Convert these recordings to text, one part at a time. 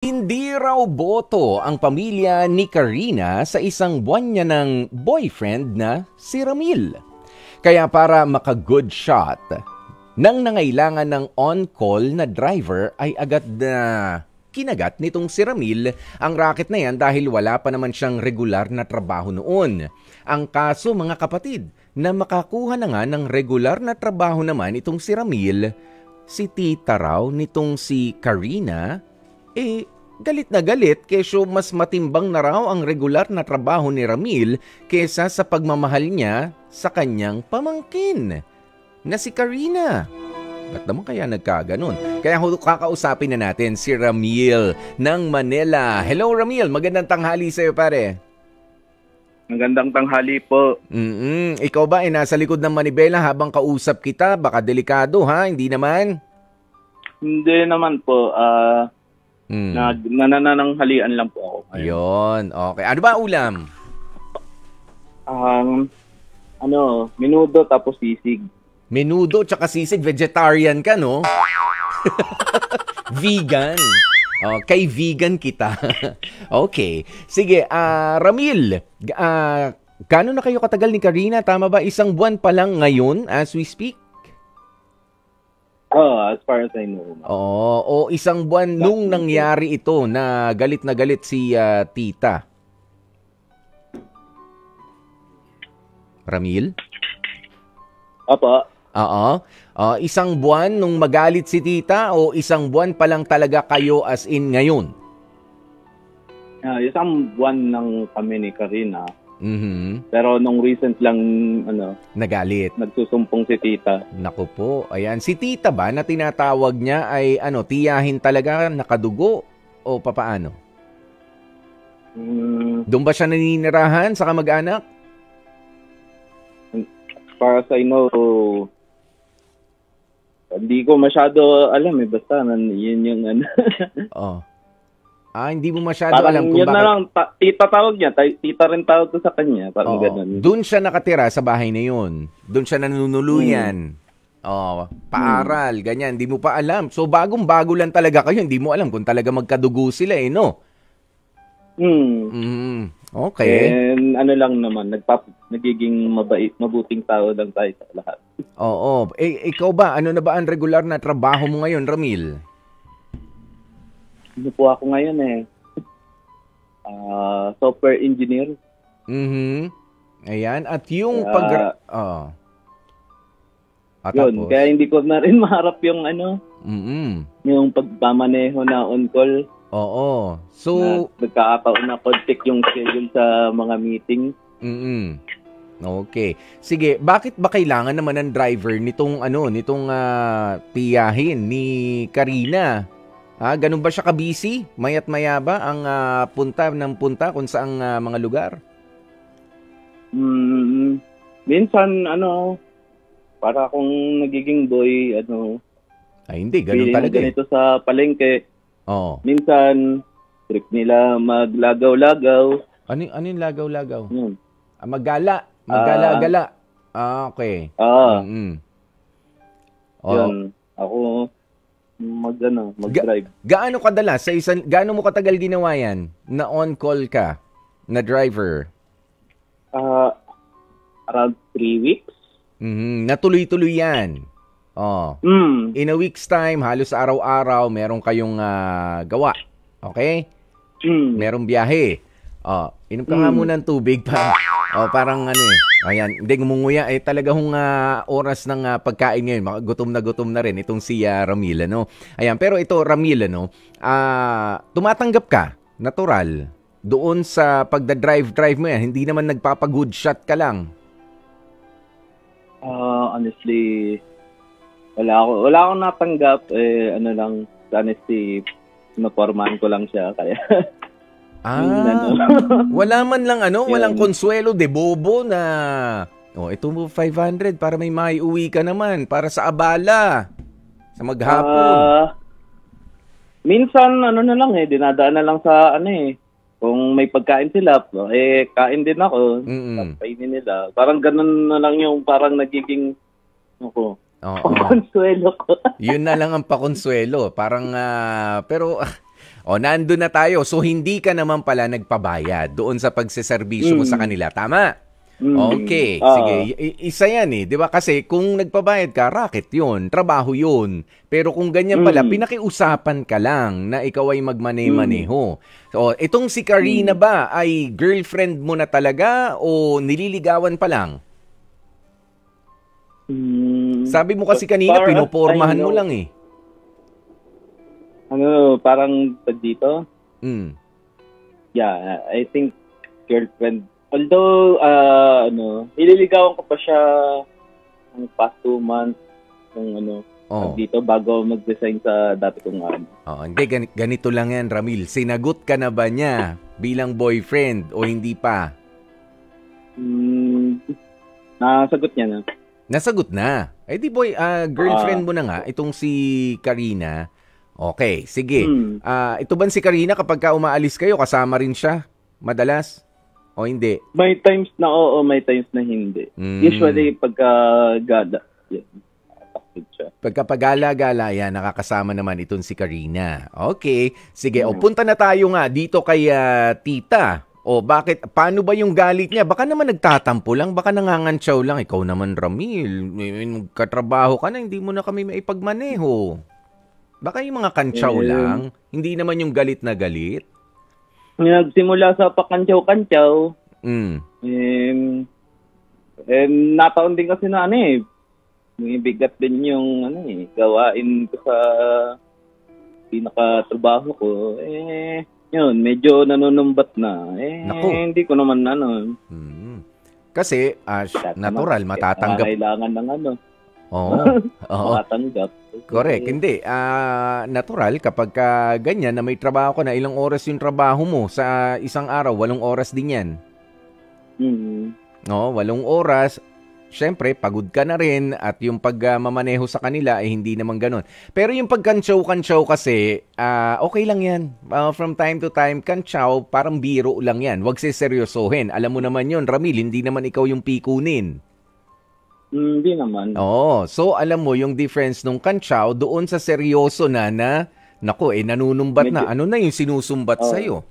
Hindi raw boto ang pamilya ni Karina sa isang buwan niya ng boyfriend na si Ramil. Kaya para maka-good shot, nang nangailangan ng on-call na driver ay agad na kinagat nitong si Ramil ang racket na yan dahil wala pa naman siyang regular na trabaho noon. Ang kaso mga kapatid, na makakuha na nga ng regular na trabaho naman itong si Ramil, si tita raw nitong si Karina, galit na galit kesyo mas matimbang na raw ang regular na trabaho ni Ramil kesa sa pagmamahal niya sa kanyang pamangkin na si Karina. Ba't naman kaya nagkaganon? Kaya kakausapin na natin si Ramil ng Manila. Hello Ramil, magandang tanghali sa'yo pare. Magandang tanghali po. Ikaw ba ay nasa likod ng manibela habang kausap kita? Baka delikado ha, hindi naman? Hindi naman po. Nanananghalian lang po ako. Ayun, okay. Ano ba ulam? Menudo tapos sisig. Menudo tsaka sisig, vegetarian ka no? Vegan. Kay vegan kita. Okay. Sige, Ramil, gano'n na kayo katagal ni Karina? Tama ba? Isang buwan pa lang ngayon as we speak? As far as I know. O isang buwan nung nangyari ito na galit si tita. Ramil? Opo. Oo. Isang buwan nung magalit si tita o isang buwan pa lang talaga kayo as in ngayon? Isang buwan lang kami ni Karina. Mm-hmm. Pero nung recent lang, nagalit. Nagsusumpong si tita. Naku po. Ayan. Si tita ba na tinatawag niya ay tiyahin talaga nakadugo o papaano? Doon ba siya naninirahan sa kamag-anak? Para sa hindi ko masyado alam basta yun yung hindi mo masyado parang alam kung yun bakit. Na lang, tita tawag niya, tita rin tawag ko sa kanya, parang ganun. Doon siya nakatira sa bahay na yun. Doon siya nanunuluyan. Paaral, ganyan, hindi mo pa alam. So bagong-bago lang talaga kayo, hindi mo alam kung talaga magkadugo sila no? Okay. And lang naman, nagiging mabuting tao lang tayo sa lahat. Oo. Ikaw ba, ano na ba ang regular na trabaho mo ngayon, Ramil? Ano po ako ngayon software engineer. Ayan. At yung yun, kaya hindi ko na rin maharap yung yung pagmamaneho na on-call. Oo. So, nagkakataon na kontik yung schedule sa mga meeting. Okay. Sige, bakit ba kailangan naman ng driver nitong tiyahin ni Karina? Ganun ba siya ka-busy? Mayat maya ba ang punta kung saang mga lugar? Minsan para akong nagiging boy hindi ganun talaga. Ganito sa palengke. Minsan trip nila maglagaw-lagaw. Ano yung lagaw-lagaw? Maggala. Maggala-gala. Okay. Yun. Ako mag-drive. Gaano kadalas gaano mo katagal ginawa yan na on-call ka na driver? Around 3 weeks. Natuloy-tuloy yan. In a week's time, halos araw-araw meron kayong gawa. Okay? Merong biyahe. Inom ka nga muna ng tubig pa. Parang ayan, hindi ngumunguya talaga oras ng pagkain ngayon. Gutom na rin itong si Ramil, Ayan, pero ito Ramil, tumatanggap ka, natural, doon sa pagda-drive mo yan. Hindi naman nagpapag-good shot ka lang. Honestly, wala akong natanggap. Lang, honesty, napormahan ko lang siya, kaya wala man lang walang konsuelo de bobo na ito mo 500 para may maiuwi ka naman para sa abala sa maghapon. Minsan na lang dinadaan na lang sa kung may pagkain sila kain din ako. Kainin nila. Parang ganun na lang yung parang nagiging pakonsuelo ko. Yun na lang ang pakonsuelo. Parang pero O, nandun na tayo. So, hindi ka naman pala nagpabayad doon sa pagseserbisyo mo sa kanila. Tama? Okay. Sige. Isa yan eh. Di ba? Kasi kung nagpabayad ka, racket yun. Trabaho yun. Pero kung ganyan pala, pinakiusapan ka lang na ikaw ay magmane-maneho. So, itong si Karina ba ay girlfriend mo na talaga o nililigawan pa lang? Sabi mo kasi kanina, pinopormahan mo lang eh. Parang dito? Yeah, I think girlfriend. Although, nililigawan ko pa siya ng past 2 months dito bago mag-resign sa dati kong Hindi, ganito lang yan, Ramil. Sinagot ka na ba niya bilang boyfriend o hindi pa? Nasagot niya na. Nasagot na. Eh di girlfriend mo na nga, itong si Karina. Okay, sige. Ito ba si Karina kapag ka umaalis kayo, kasama rin siya? Madalas? O hindi? May times na oo, may times na hindi. Usually, pagka-gala. Yeah, siya. Pagkapagala-gala, yan, nakakasama naman itong si Karina. Okay, sige. O, punta na tayo nga dito kay tita. O, bakit? Paano ba yung galit niya? Baka naman nagtatampo lang, baka nangangantsaw lang. Ikaw naman, Ramil, katrabaho ka na, hindi mo na kami maipagmaneho. Baka yung mga kantsaw lang, hindi naman yung galit na galit. Nagsimula sa pakantsaw-kantsaw. Nataon din kasi na may bigat din yung gawain ko sa pinakatrabaho ko. Yun, medyo nanunumbat na. Hindi ko naman Kasi, natural, matatanggap. Kailangan ng matatanggap. Correct. Hindi. Natural, kapag ganyan na may trabaho ko na, ilang oras yung trabaho mo sa isang araw, 8 oras din yan. 8 oras. Siyempre, pagod ka na rin at yung pagmamaneho sa kanila ay hindi naman ganun. Pero yung pagkantsaw-kantsaw kasi, okay lang yan. From time to time, kantsaw, parang biro lang yan. Huwag siseryosohin. Alam mo naman yun, Ramil, hindi naman ikaw yung pikunin. Hindi naman. So alam mo yung difference nung kantsaw doon sa seryoso na nanunumbat na. Ano na yung sinusumbat sa'yo?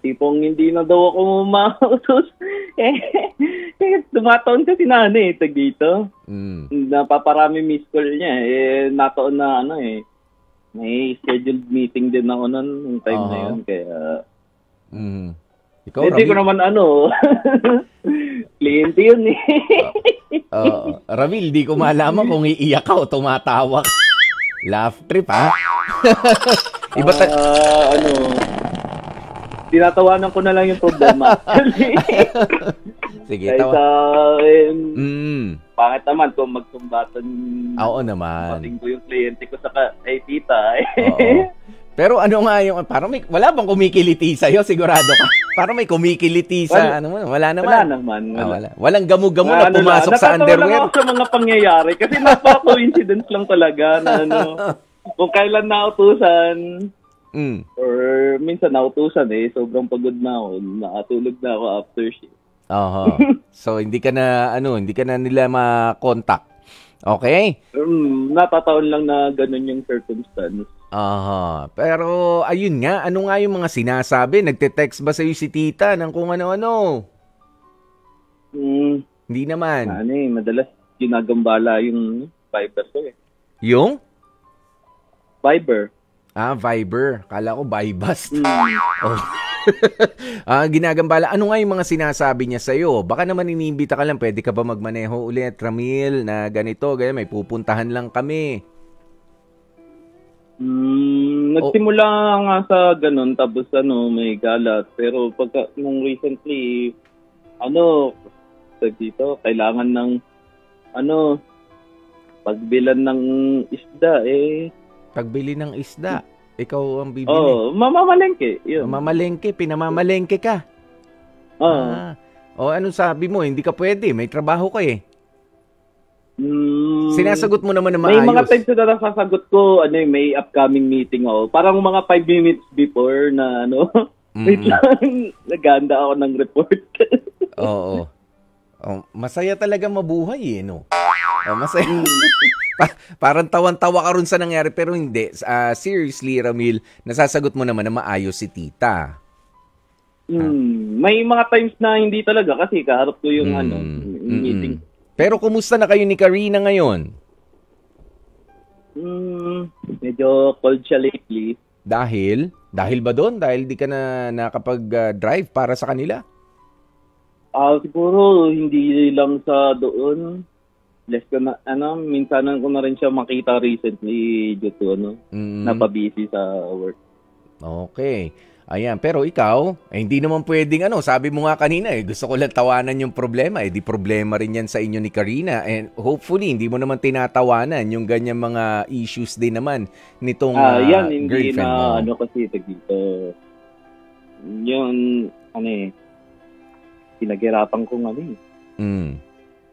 Tipong hindi na daw ako mautos. Tumataon kasi na tag dito. Napaparami miss call niya. Nataon na may scheduled meeting din ako nung time na yun. Kaya ikaw, hindi ko naman kliyente yun Ramil, di ko malaman kung iiyak ka o tumatawa ka. Laugh trip, ha? Iba tinatawanan ko na lang yung problema. Sige, tawa. Pangit naman kung magsumbatan. Oo naman. Pating ko yung kliyente ko sa tita. Pero parang wala bang kumikiliti sa'yo? Sigurado ka? Parang may kumikiliti sa wala naman. Wala naman. Walang gamu-gamu na pumasok sa underwear. Natatawa lang ako sa mga pangyayari kasi napaka-coincidence lang talaga na kung kailan nautusan or minsan nautusan sobrang pagod na ako. Nakatulog na ako after shift. So hindi ka na nila ma-contact. Okay? Natataon lang na ganun yung circumstance. Pero ayun nga, ano nga yung mga sinasabi? Nagte-text ba sa'yo si tita ng kung ano-ano? Hindi naman. Madalas ginagambala yung Viber ko Yung? Viber. Viber. Kala ko Vibast. Ginagambala. Ano nga yung mga sinasabi niya sa'yo? Baka naman iniimbita ka lang, pwede ka ba magmaneho ulit, Ramil, na ganito, ganyan, may pupuntahan lang kami. Nagsimula nga sa ganun, tapos may galat. Pero nung recently, dito, kailangan ng, pagbilan ng isda, Pagbili ng isda? Ikaw ang bibili? Mamamalengke. Yun. Mamamalengke? Pinamamalengke ka? Anong sabi mo? Hindi ka pwede. May trabaho ka Sinasagot mo naman na maayos. May mga times na nasasagot ko, may upcoming meeting ako. Parang mga 5 minutes before na, wait lang, naganda ako ng report. Oo. Masaya talaga mabuhay, no? Masaya. Parang tawan-tawa ka rin sa nangyari pero hindi. Seriously, Ramil, nasasagot mo naman na maayos si tita. May mga times na hindi talaga kasi kaharap ko yung meeting. Pero kumusta na kayo ni Karina ngayon? Medyo cold siya lately. Dahil? Dahil ba doon? Dahil di ka na nakapag-drive para sa kanila? Siguro hindi lang sa doon. Less ko na, minsanan ko na rin siya makita recently due to, napabusy sa work. Okay. Ayan, pero ikaw, hindi naman pwedeng sabi mo nga kanina gusto ko lang tawanan yung problema, di problema rin yan sa inyo ni Karina, and hopefully hindi mo naman tinatawanan yung ganyan mga issues din naman nitong yan, hindi girlfriend mo. Kasi dito, yun, pinaghirapan ko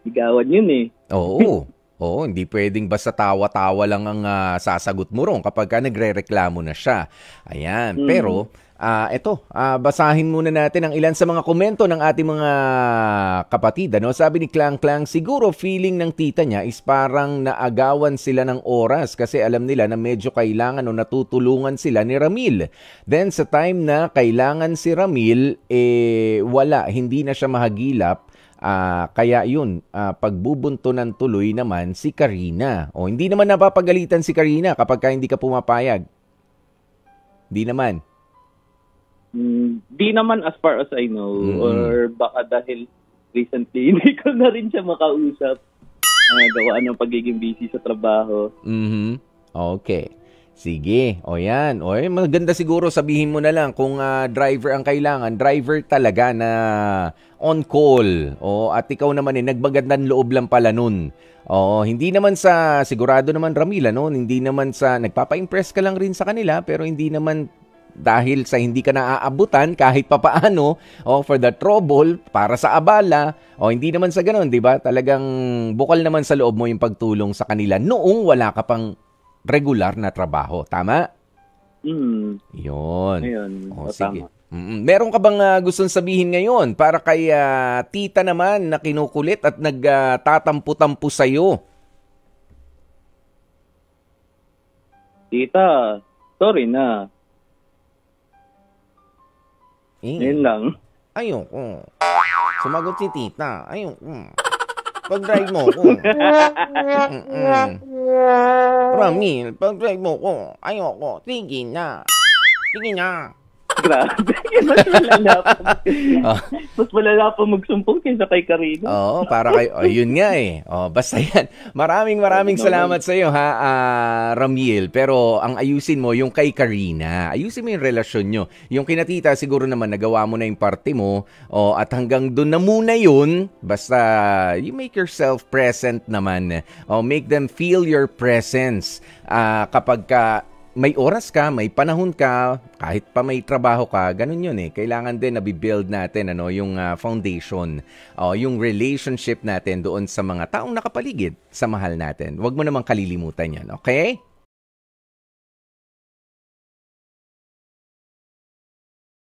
Ligawan yun Oo. Oo, hindi pwedeng basta tawa-tawa lang ang sasagot mo ron kapag nagre-reklamo na siya. Ayan, pero basahin muna natin ang ilan sa mga komento ng ating mga kapatid. Sabi ni Klang Klang, siguro feeling ng tita niya is parang naagawan sila ng oras kasi alam nila na medyo kailangan o natutulungan sila ni Ramil. Then sa time na kailangan si Ramil, wala, hindi na siya mahagilap. Kaya yun, pagbubunto ng tuloy naman si Karina. O hindi naman napapagalitan si Karina kapag hindi ka pumapayag. Hindi naman. Di naman as far as I know. Or baka dahil recently hindi ko na rin siya makausap. Gawa ng pagiging busy sa trabaho. Okay. Sige. O yan. O maganda siguro sabihin mo na lang kung driver ang kailangan. Driver talaga na on call. At ikaw naman nagbagandang loob lang pala nun. Hindi naman sigurado naman Ramila, hindi naman nagpapa-impress ka lang rin sa kanila pero hindi naman dahil sa hindi ka naaabutan kahit papaano for the trouble, para sa abala, hindi naman sa ganun, di ba? Talagang bukal naman sa loob mo yung pagtulong sa kanila noong wala ka pang regular na trabaho. Tama? Yun. Ayun. Sige. Meron ka bang gustong sabihin ngayon para kay tita naman na kinukulit at nagtatampo-tampo sa'yo? Tita, sorry na. Yun lang. Ayoko. Sumagot si tita. Ayoko. Pag-drive mo ko. Ramil, pag-drive mo ko. Ayoko. Sige na. Sige na. Grabe. Mas malala pa magsumpong kaysa kay Karina. Para kayo. Yun nga basta yan. Maraming salamat sa iyo Ramil. Pero ang ayusin mo yung kay Karina. Ayusin mo yung relasyon nyo. Yung kinatita siguro naman nagawa mo na yung parte mo. At hanggang doon na muna yun. Basta you make yourself present naman. Make them feel your presence. Kapag may oras ka, may panahon ka, kahit pa may trabaho ka, ganun yun Kailangan din na build natin yung foundation, yung relationship natin doon sa mga taong nakapaligid sa mahal natin. Huwag mo namang kalilimutan yan, okay?